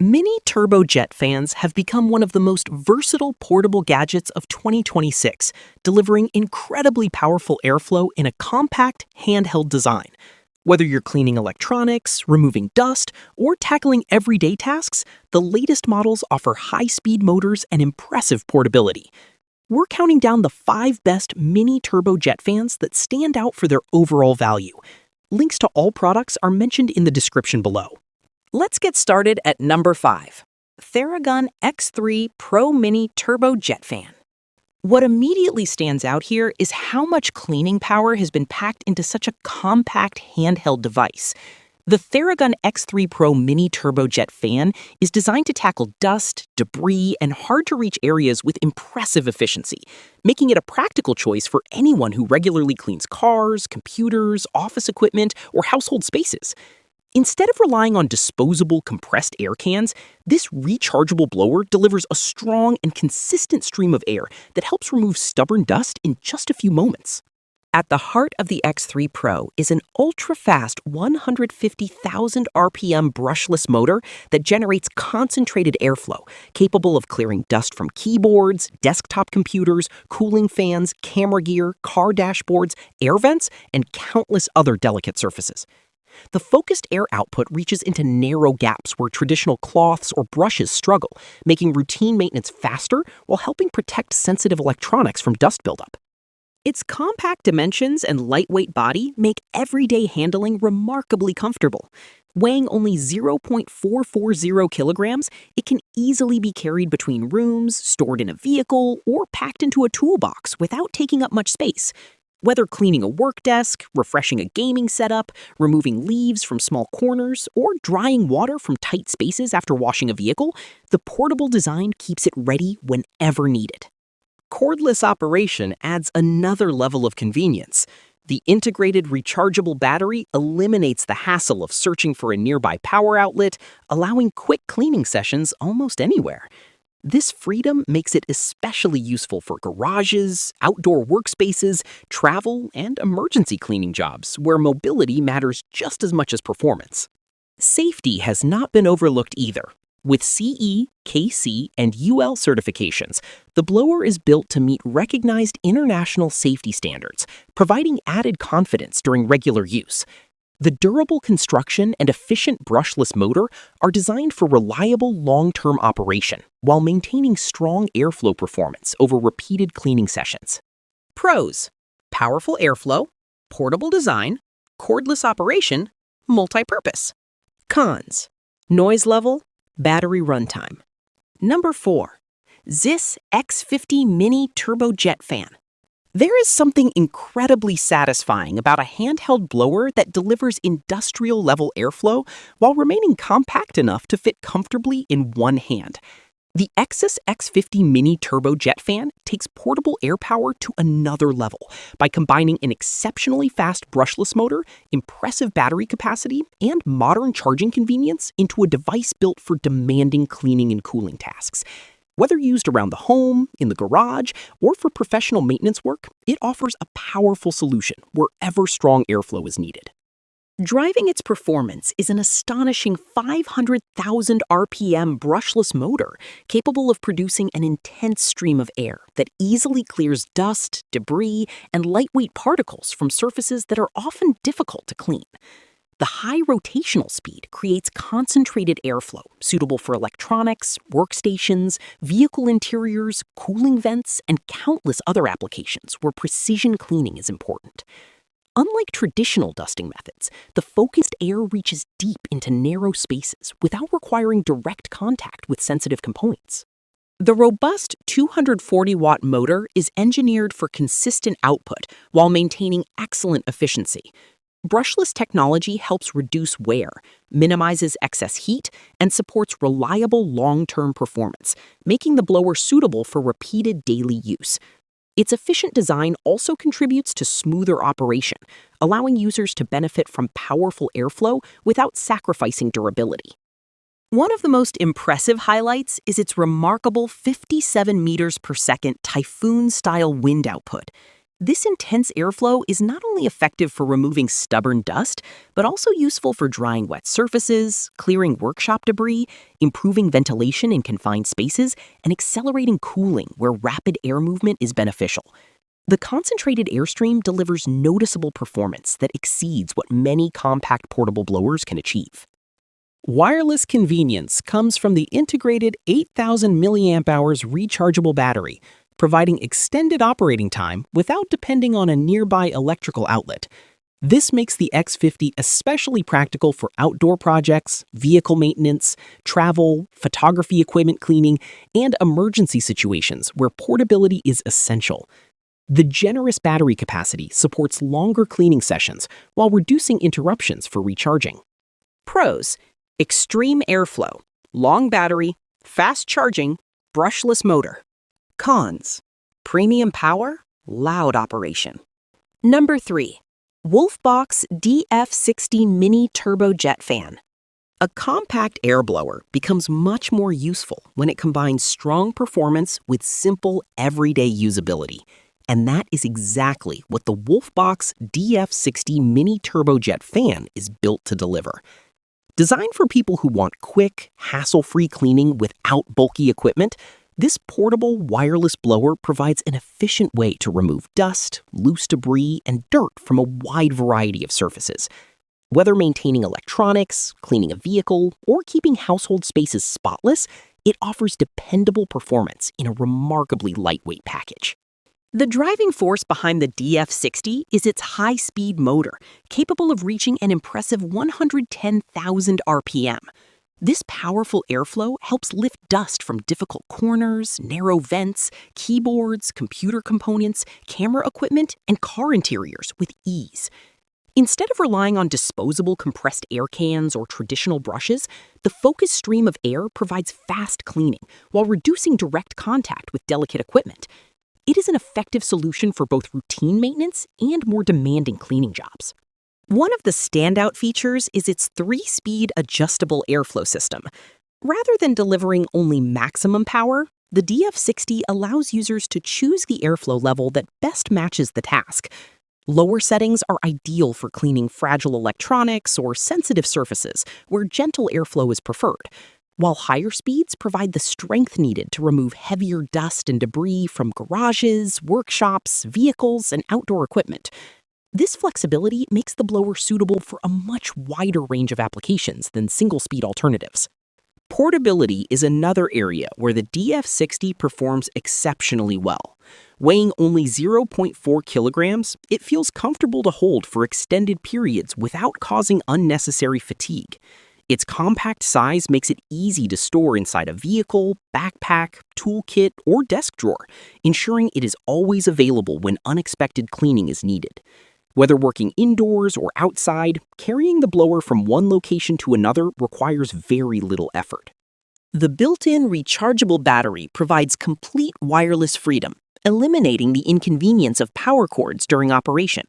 Mini turbojet fans have become one of the most versatile portable gadgets of 2026, delivering incredibly powerful airflow in a compact, handheld design. Whether you're cleaning electronics, removing dust, or tackling everyday tasks, the latest models offer high-speed motors and impressive portability. We're counting down the 5 best mini turbojet fans that stand out for their overall value. Links to all products are mentioned in the description below. Let's get started at number 5. Theragun X3 Pro Mini Turbo Jet Fan. What immediately stands out here is how much cleaning power has been packed into such a compact handheld device. The Theragun X3 Pro Mini Turbo Jet Fan is designed to tackle dust, debris, and hard-to-reach areas with impressive efficiency, making it a practical choice for anyone who regularly cleans cars, computers, office equipment, or household spaces. Instead of relying on disposable compressed air cans, this rechargeable blower delivers a strong and consistent stream of air that helps remove stubborn dust in just a few moments. At the heart of the X3 Pro is an ultra-fast 150,000 RPM brushless motor that generates concentrated airflow, capable of clearing dust from keyboards, desktop computers, cooling fans, camera gear, car dashboards, air vents, and countless other delicate surfaces. The focused air output reaches into narrow gaps where traditional cloths or brushes struggle, making routine maintenance faster while helping protect sensitive electronics from dust buildup. Its compact dimensions and lightweight body make everyday handling remarkably comfortable. Weighing only 0.440 kilograms, it can easily be carried between rooms, stored in a vehicle, or packed into a toolbox without taking up much space. Whether cleaning a work desk, refreshing a gaming setup, removing leaves from small corners, or drying water from tight spaces after washing a vehicle, the portable design keeps it ready whenever needed. Cordless operation adds another level of convenience. The integrated rechargeable battery eliminates the hassle of searching for a nearby power outlet, allowing quick cleaning sessions almost anywhere. This freedom makes it especially useful for garages, outdoor workspaces, travel, and emergency cleaning jobs, where mobility matters just as much as performance. Safety has not been overlooked either. With CE, KC, and UL certifications, the blower is built to meet recognized international safety standards, providing added confidence during regular use. The durable construction and efficient brushless motor are designed for reliable long-term operation while maintaining strong airflow performance over repeated cleaning sessions. Pros: powerful airflow, portable design, cordless operation, multi-purpose. Cons: noise level, battery runtime. Number 4. Xiss X50 Mini Turbo Jet Fan. There is something incredibly satisfying about a handheld blower that delivers industrial-level airflow while remaining compact enough to fit comfortably in one hand. The Xiss X50 Mini Turbo Jet Fan takes portable air power to another level by combining an exceptionally fast brushless motor, impressive battery capacity, and modern charging convenience into a device built for demanding cleaning and cooling tasks. Whether used around the home, in the garage, or for professional maintenance work, it offers a powerful solution wherever strong airflow is needed. Driving its performance is an astonishing 500,000 RPM brushless motor capable of producing an intense stream of air that easily clears dust, debris, and lightweight particles from surfaces that are often difficult to clean. The high rotational speed creates concentrated airflow suitable for electronics, workstations, vehicle interiors, cooling vents, and countless other applications where precision cleaning is important. Unlike traditional dusting methods, the focused air reaches deep into narrow spaces without requiring direct contact with sensitive components. The robust 240-watt motor is engineered for consistent output while maintaining excellent efficiency. Brushless technology helps reduce wear, minimizes excess heat, and supports reliable long-term performance, making the blower suitable for repeated daily use. Its efficient design also contributes to smoother operation, allowing users to benefit from powerful airflow without sacrificing durability. One of the most impressive highlights is its remarkable 57 meters per second typhoon-style wind output. This intense airflow is not only effective for removing stubborn dust, but also useful for drying wet surfaces, clearing workshop debris, improving ventilation in confined spaces, and accelerating cooling where rapid air movement is beneficial. The concentrated airstream delivers noticeable performance that exceeds what many compact portable blowers can achieve. Wireless convenience comes from the integrated 8,000 mAh rechargeable battery, providing extended operating time without depending on a nearby electrical outlet. This makes the X50 especially practical for outdoor projects, vehicle maintenance, travel, photography equipment cleaning, and emergency situations where portability is essential. The generous battery capacity supports longer cleaning sessions while reducing interruptions for recharging. Pros: extreme airflow, long battery, fast charging, brushless motor. Cons: premium power, loud operation. Number 3. Wolfbox DF60 Mini Turbojet Fan. A compact air blower becomes much more useful when it combines strong performance with simple, everyday usability. And that is exactly what the Wolfbox DF60 Mini Turbojet Fan is built to deliver. Designed for people who want quick, hassle-free cleaning without bulky equipment, this portable wireless blower provides an efficient way to remove dust, loose debris, and dirt from a wide variety of surfaces. Whether maintaining electronics, cleaning a vehicle, or keeping household spaces spotless, it offers dependable performance in a remarkably lightweight package. The driving force behind the DF60 is its high-speed motor, capable of reaching an impressive 110,000 RPM. This powerful airflow helps lift dust from difficult corners, narrow vents, keyboards, computer components, camera equipment, and car interiors with ease. Instead of relying on disposable compressed air cans or traditional brushes, the focused stream of air provides fast cleaning while reducing direct contact with delicate equipment. It is an effective solution for both routine maintenance and more demanding cleaning jobs. One of the standout features is its 3-speed adjustable airflow system. Rather than delivering only maximum power, the DF60 allows users to choose the airflow level that best matches the task. Lower settings are ideal for cleaning fragile electronics or sensitive surfaces, where gentle airflow is preferred, while higher speeds provide the strength needed to remove heavier dust and debris from garages, workshops, vehicles, and outdoor equipment. This flexibility makes the blower suitable for a much wider range of applications than single-speed alternatives. Portability is another area where the DF60 performs exceptionally well. Weighing only 0.4 kilograms, it feels comfortable to hold for extended periods without causing unnecessary fatigue. Its compact size makes it easy to store inside a vehicle, backpack, toolkit, or desk drawer, ensuring it is always available when unexpected cleaning is needed. Whether working indoors or outside, carrying the blower from one location to another requires very little effort. The built-in rechargeable battery provides complete wireless freedom, eliminating the inconvenience of power cords during operation.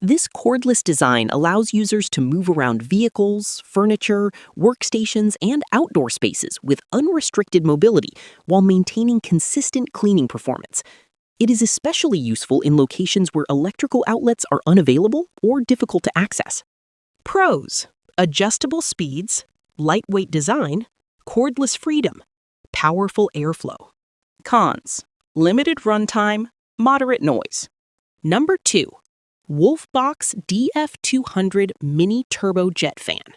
This cordless design allows users to move around vehicles, furniture, workstations, and outdoor spaces with unrestricted mobility while maintaining consistent cleaning performance. It is especially useful in locations where electrical outlets are unavailable or difficult to access. Pros: adjustable speeds, lightweight design, cordless freedom, powerful airflow. Cons: limited runtime, moderate noise. Number 2. Wolfbox DF200 Mini Turbojet Fan.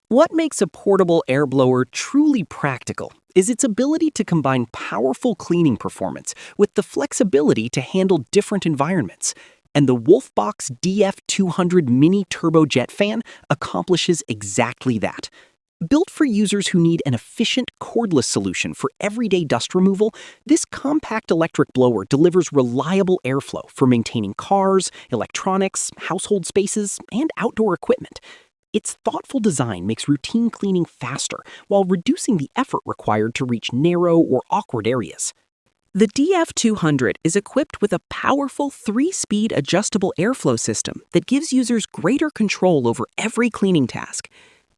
What makes a portable air blower truly practical is its ability to combine powerful cleaning performance with the flexibility to handle different environments. And the Wolfbox DF200 Mini Turbojet Fan accomplishes exactly that. Built for users who need an efficient, cordless solution for everyday dust removal, this compact electric blower delivers reliable airflow for maintaining cars, electronics, household spaces, and outdoor equipment. Its thoughtful design makes routine cleaning faster while reducing the effort required to reach narrow or awkward areas. The DF200 is equipped with a powerful 3-speed adjustable airflow system that gives users greater control over every cleaning task.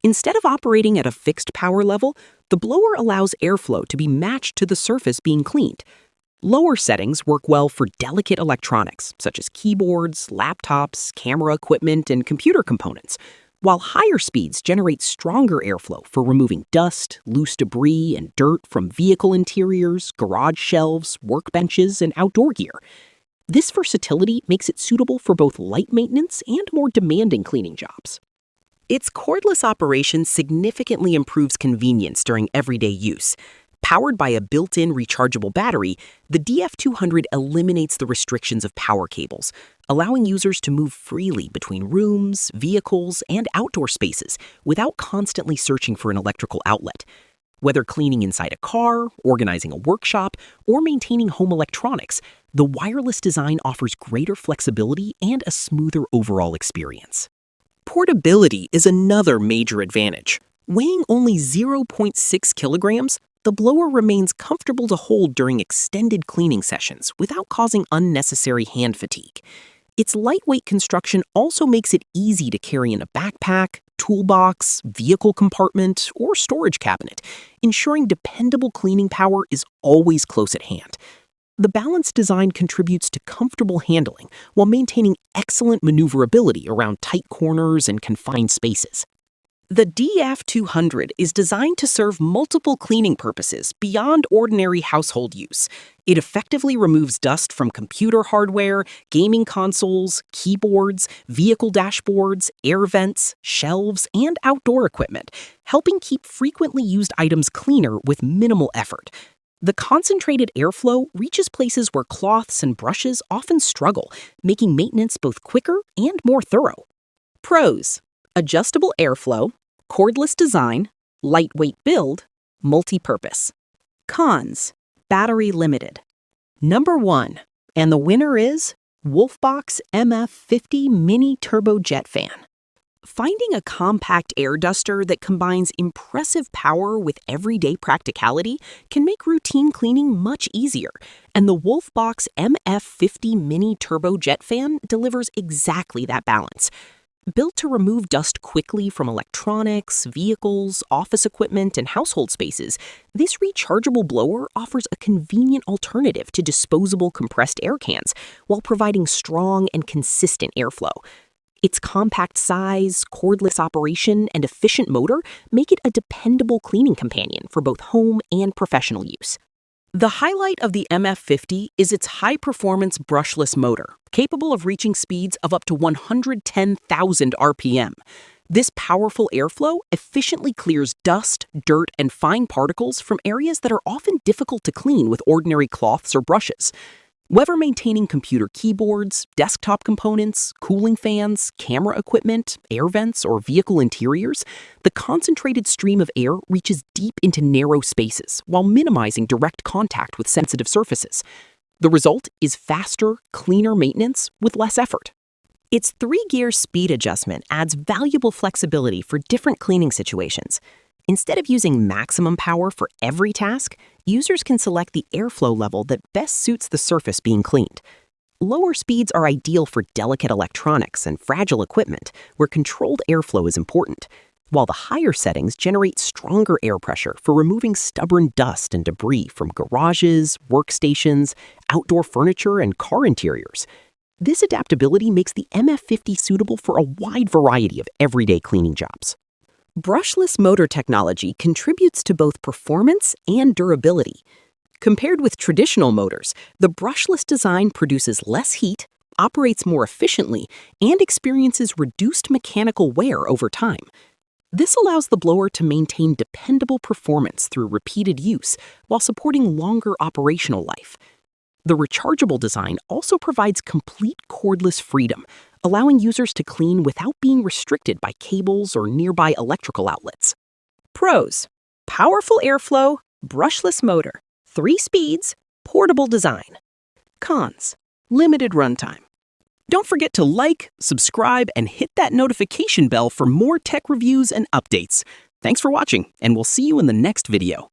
Instead of operating at a fixed power level, the blower allows airflow to be matched to the surface being cleaned. Lower settings work well for delicate electronics, such as keyboards, laptops, camera equipment, and computer components, while higher speeds generate stronger airflow for removing dust, loose debris, and dirt from vehicle interiors, garage shelves, workbenches, and outdoor gear. This versatility makes it suitable for both light maintenance and more demanding cleaning jobs. Its cordless operation significantly improves convenience during everyday use. Powered by a built-in rechargeable battery, the DF200 eliminates the restrictions of power cables, allowing users to move freely between rooms, vehicles, and outdoor spaces without constantly searching for an electrical outlet. Whether cleaning inside a car, organizing a workshop, or maintaining home electronics, the wireless design offers greater flexibility and a smoother overall experience. Portability is another major advantage. Weighing only 0.6 kilograms, the blower remains comfortable to hold during extended cleaning sessions without causing unnecessary hand fatigue. Its lightweight construction also makes it easy to carry in a backpack, toolbox, vehicle compartment, or storage cabinet, ensuring dependable cleaning power is always close at hand. The balanced design contributes to comfortable handling while maintaining excellent maneuverability around tight corners and confined spaces. The DF200 is designed to serve multiple cleaning purposes beyond ordinary household use. It effectively removes dust from computer hardware, gaming consoles, keyboards, vehicle dashboards, air vents, shelves, and outdoor equipment, helping keep frequently used items cleaner with minimal effort. The concentrated airflow reaches places where cloths and brushes often struggle, making maintenance both quicker and more thorough. Pros: adjustable airflow, cordless design, lightweight build, multi-purpose. Cons: battery limited. Number 1, and the winner is Wolfbox MF50 Mini Turbo Jet Fan. Finding a compact air duster that combines impressive power with everyday practicality can make routine cleaning much easier, and the Wolfbox MF50 Mini Turbo Jet Fan delivers exactly that balance. Built to remove dust quickly from electronics, vehicles, office equipment, and household spaces, this rechargeable blower offers a convenient alternative to disposable compressed air cans while providing strong and consistent airflow. Its compact size, cordless operation, and efficient motor make it a dependable cleaning companion for both home and professional use. The highlight of the MF50 is its high-performance brushless motor, capable of reaching speeds of up to 110,000 RPM. This powerful airflow efficiently clears dust, dirt, and fine particles from areas that are often difficult to clean with ordinary cloths or brushes. Whether maintaining computer keyboards, desktop components, cooling fans, camera equipment, air vents, or vehicle interiors, the concentrated stream of air reaches deep into narrow spaces while minimizing direct contact with sensitive surfaces. The result is faster, cleaner maintenance with less effort. Its 3-gear speed adjustment adds valuable flexibility for different cleaning situations. Instead of using maximum power for every task, users can select the airflow level that best suits the surface being cleaned. Lower speeds are ideal for delicate electronics and fragile equipment, where controlled airflow is important, while the higher settings generate stronger air pressure for removing stubborn dust and debris from garages, workstations, outdoor furniture, and car interiors. This adaptability makes the MF50 suitable for a wide variety of everyday cleaning jobs. Brushless motor technology contributes to both performance and durability. Compared with traditional motors, the brushless design produces less heat, operates more efficiently, and experiences reduced mechanical wear over time. This allows the blower to maintain dependable performance through repeated use while supporting longer operational life. The rechargeable design also provides complete cordless freedom, allowing users to clean without being restricted by cables or nearby electrical outlets. Pros: powerful airflow, brushless motor, 3 speeds, portable design. Cons: limited runtime. Don't forget to like, subscribe, and hit that notification bell for more tech reviews and updates. Thanks for watching, and we'll see you in the next video.